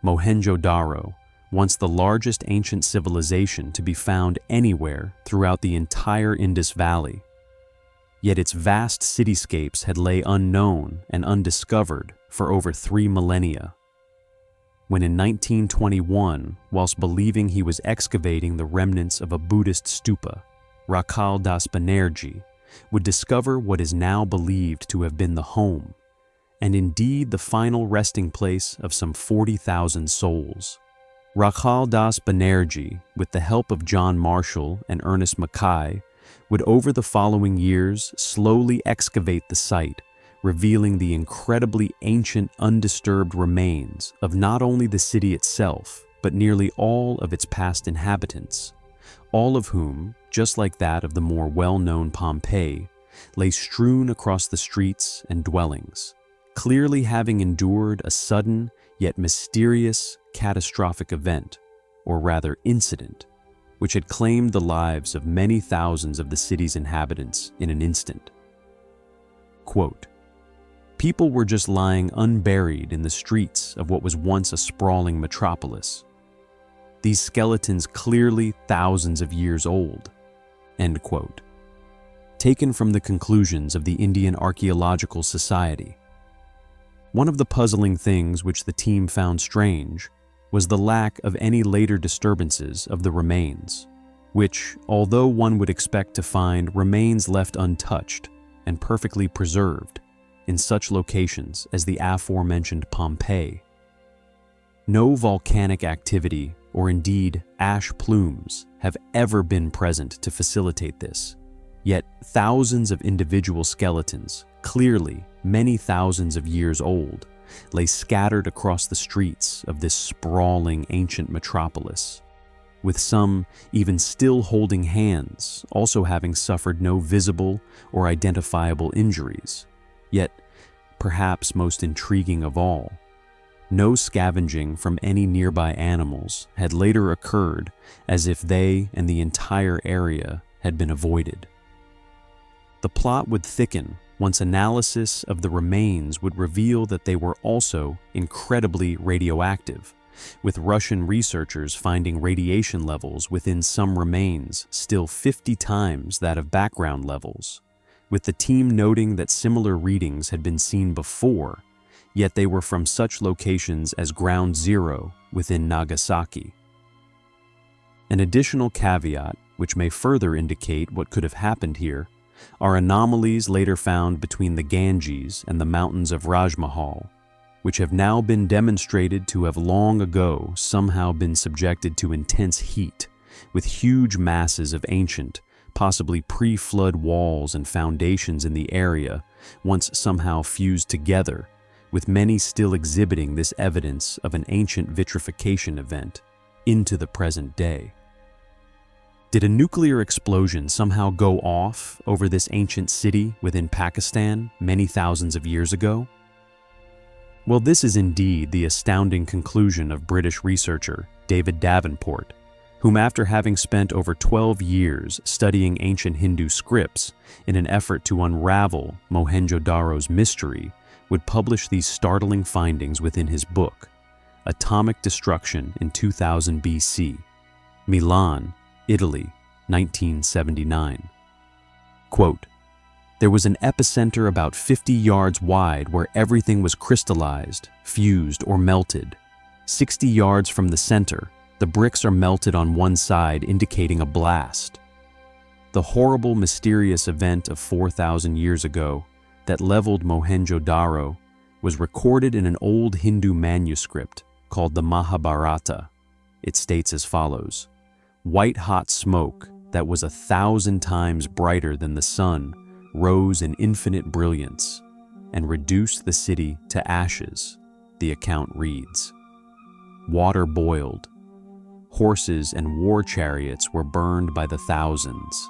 Mohenjo Daro, once the largest ancient civilization to be found anywhere throughout the entire Indus Valley. Yet its vast cityscapes had lay unknown and undiscovered for over 3 millennia. When in 1921, whilst believing he was excavating the remnants of a Buddhist stupa, Archaeologists would discover what is now believed to have been the home, and indeed the final resting place of some 40,000 souls. Archaeologists, with the help of John Marshall and Ernest Mackay, would over the following years slowly excavate the site, revealing the incredibly ancient undisturbed remains of not only the city itself, but nearly all of its past inhabitants, all of whom, just like that of the more well-known Pompeii, lay strewn across the streets and dwellings, clearly having endured a sudden yet mysterious catastrophic event, or rather incident, which had claimed the lives of many thousands of the city's inhabitants in an instant. Quote, "People were just lying unburied in the streets of what was once a sprawling metropolis. These skeletons clearly thousands of years old." End quote. Taken from the conclusions of the Indian Archaeological Society. One of the puzzling things which the team found strange was the lack of any later disturbances of the remains, which, although one would expect to find remains left untouched and perfectly preserved in such locations as the aforementioned Pompeii. No volcanic activity or indeed ash plumes have ever been present to facilitate this, yet thousands of individual skeletons, clearly many thousands of years old, lay scattered across the streets of this sprawling ancient metropolis, with some even still holding hands, also having suffered no visible or identifiable injuries. Yet, perhaps most intriguing of all, no scavenging from any nearby animals had later occurred, as if they and the entire area had been avoided. The plot would thicken once analysis of the remains would reveal that they were also incredibly radioactive, with Russian researchers finding radiation levels within some remains still 50 times that of background levels, with the team noting that similar readings had been seen before, yet they were from such locations as Ground Zero within Nagasaki. An additional caveat, which may further indicate what could have happened here, are anomalies later found between the Ganges and the mountains of Rajmahal, which have now been demonstrated to have long ago somehow been subjected to intense heat, with huge masses of ancient, possibly pre-flood walls and foundations in the area once somehow fused together, with many still exhibiting this evidence of an ancient vitrification event into the present day. Did a nuclear explosion somehow go off over this ancient city within Pakistan many thousands of years ago? Well, this is indeed the astounding conclusion of British researcher David Davenport, whom after having spent over 12 years studying ancient Hindu scripts in an effort to unravel Mohenjo Daro's mystery, would publish these startling findings within his book, Atomic Destruction in 2000 BC, Milan, Italy, 1979. Quote, "There was an epicenter about 50 yards wide where everything was crystallized, fused, or melted. 60 yards from the center, the bricks are melted on one side, indicating a blast. The horrible, mysterious event of 4,000 years ago that leveled Mohenjo Daro was recorded in an old Hindu manuscript called the Mahabharata. It states as follows: white-hot smoke that was 1,000 times brighter than the sun rose in infinite brilliance and reduced the city to ashes," the account reads. Water boiled. Horses and war chariots were burned by the thousands.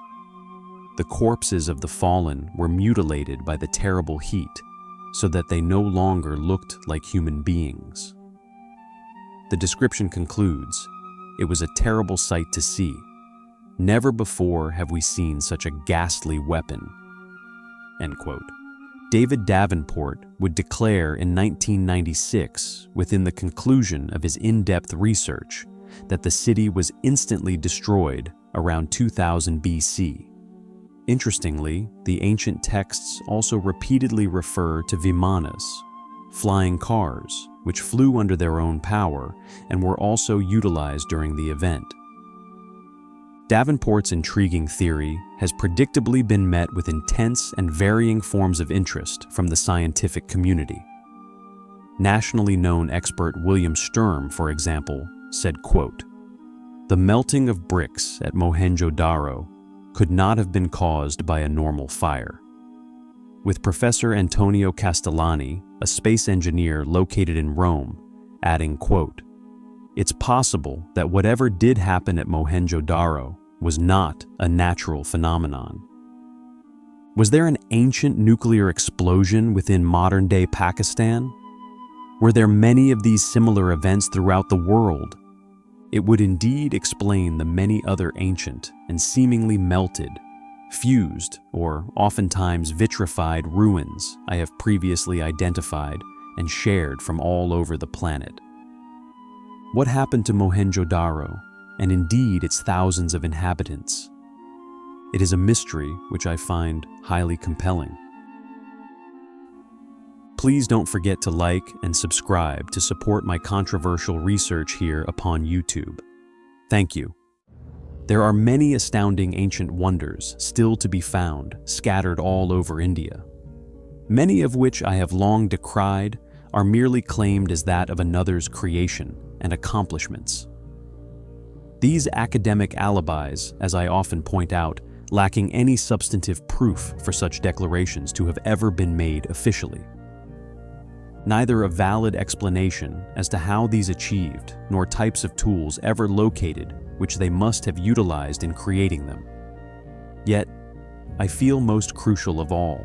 The corpses of the fallen were mutilated by the terrible heat, so that they no longer looked like human beings. The description concludes, "It was a terrible sight to see. Never before have we seen such a ghastly weapon." End quote. David Davenport would declare in 1996, within the conclusion of his in-depth research, that the city was instantly destroyed around 2000 BC. Interestingly, the ancient texts also repeatedly refer to Vimanas, flying cars, which flew under their own power and were also utilized during the event. Davenport's intriguing theory has predictably been met with intense and varying forms of interest from the scientific community. Nationally known expert William Sturm, for example, said, quote, "The melting of bricks at Mohenjo Daro could not have been caused by a normal fire." With Professor Antonio Castellani, a space engineer located in Rome, adding, quote, "It's possible that whatever did happen at Mohenjo Daro was not a natural phenomenon." Was there an ancient nuclear explosion within modern-day Pakistan? Were there many of these similar events throughout the world? It would indeed explain the many other ancient and seemingly melted, fused, or oftentimes vitrified ruins I have previously identified and shared from all over the planet. What happened to Mohenjo Daro, and indeed its thousands of inhabitants? It is a mystery which I find highly compelling. Please don't forget to like and subscribe to support my controversial research here upon YouTube. Thank you. There are many astounding ancient wonders still to be found, scattered all over India. Many of which I have long decried are merely claimed as that of another's creation and accomplishments. These academic alibis, as I often point out, lacking any substantive proof for such declarations to have ever been made officially. Neither a valid explanation as to how these achieved, nor types of tools ever located which they must have utilized in creating them. Yet, I feel most crucial of all,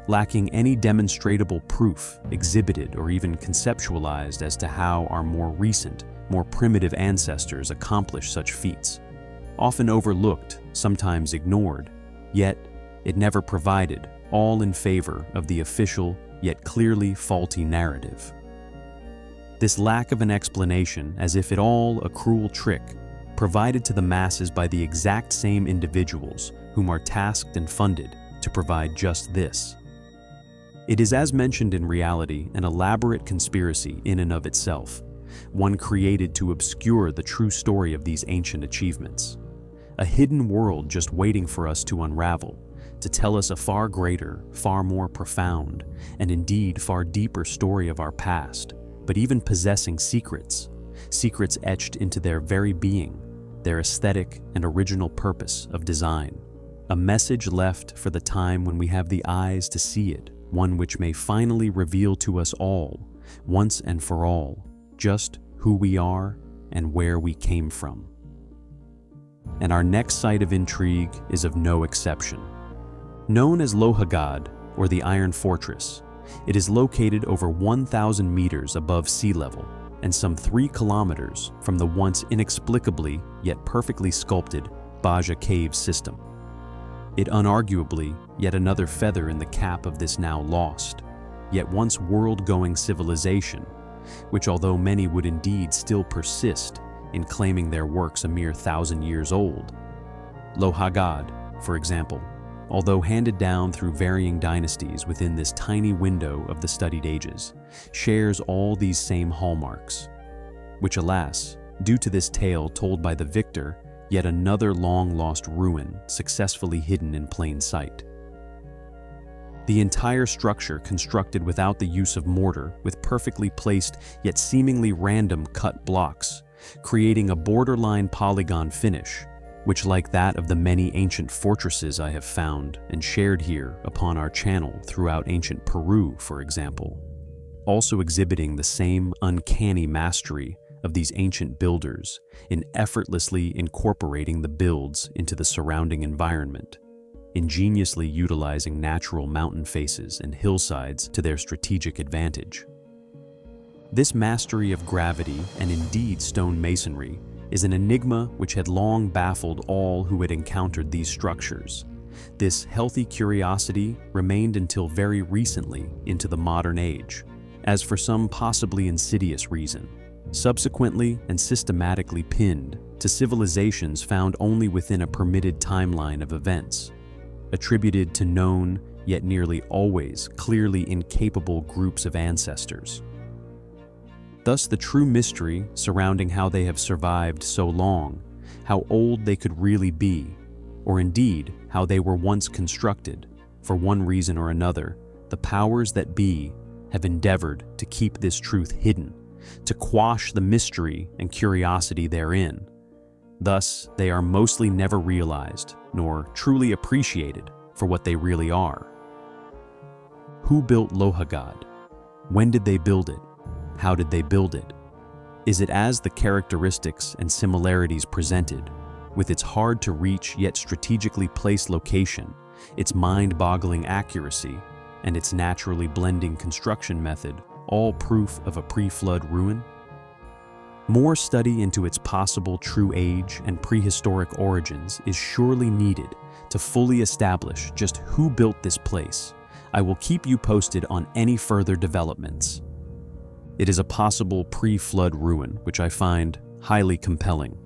lacking any demonstrable proof exhibited or even conceptualized as to how our more recent, more primitive ancestors accomplished such feats, often overlooked, sometimes ignored, yet it never provided, all in favor of the official yet clearly faulty narrative. This lack of an explanation, as if it all a cruel trick, provided to the masses by the exact same individuals whom are tasked and funded to provide just this. It is, as mentioned, in reality, an elaborate conspiracy in and of itself, one created to obscure the true story of these ancient achievements. A hidden world just waiting for us to unravel, to tell us a far greater, far more profound, and indeed far deeper story of our past, but even possessing secrets, secrets etched into their very being, their aesthetic and original purpose of design. A message left for the time when we have the eyes to see it, one which may finally reveal to us all, once and for all, just who we are and where we came from. And our next site of intrigue is of no exception. Known as Lohagad, or the Iron Fortress, it is located over 1,000 meters above sea level and some 3 kilometers from the once inexplicably yet perfectly sculpted Baja Cave system. It unarguably yet another feather in the cap of this now lost, yet once world-going civilization, which although many would indeed still persist in claiming their works a mere 1,000 years old. Lohagad, for example, although handed down through varying dynasties within this tiny window of the studied ages, shares all these same hallmarks, which alas, due to this tale told by the victor, yet another long-lost ruin successfully hidden in plain sight. The entire structure constructed without the use of mortar, with perfectly placed yet seemingly random cut blocks, creating a borderline polygon finish, which, like that of the many ancient fortresses I have found and shared here upon our channel throughout ancient Peru, for example, also exhibiting the same uncanny mastery of these ancient builders in effortlessly incorporating the builds into the surrounding environment, ingeniously utilizing natural mountain faces and hillsides to their strategic advantage. This mastery of gravity and indeed stone masonry is an enigma which had long baffled all who had encountered these structures, This healthy curiosity remained until very recently into the modern age, as for some possibly insidious reason, subsequently and systematically pinned to civilizations found only within a permitted timeline of events, attributed to known, yet nearly always clearly incapable groups of ancestors. Thus, the true mystery surrounding how they have survived so long, how old they could really be, or indeed how they were once constructed, for one reason or another, the powers that be have endeavored to keep this truth hidden, to quash the mystery and curiosity therein. Thus, they are mostly never realized, nor truly appreciated for what they really are. Who built Lohagad? When did they build it? How did they build it? Is it as the characteristics and similarities presented, with its hard-to-reach yet strategically placed location, its mind-boggling accuracy, and its naturally blending construction method, all proof of a pre-flood ruin? More study into its possible true age and prehistoric origins is surely needed to fully establish just who built this place. I will keep you posted on any further developments. It is a possible pre-flood ruin, which I find highly compelling.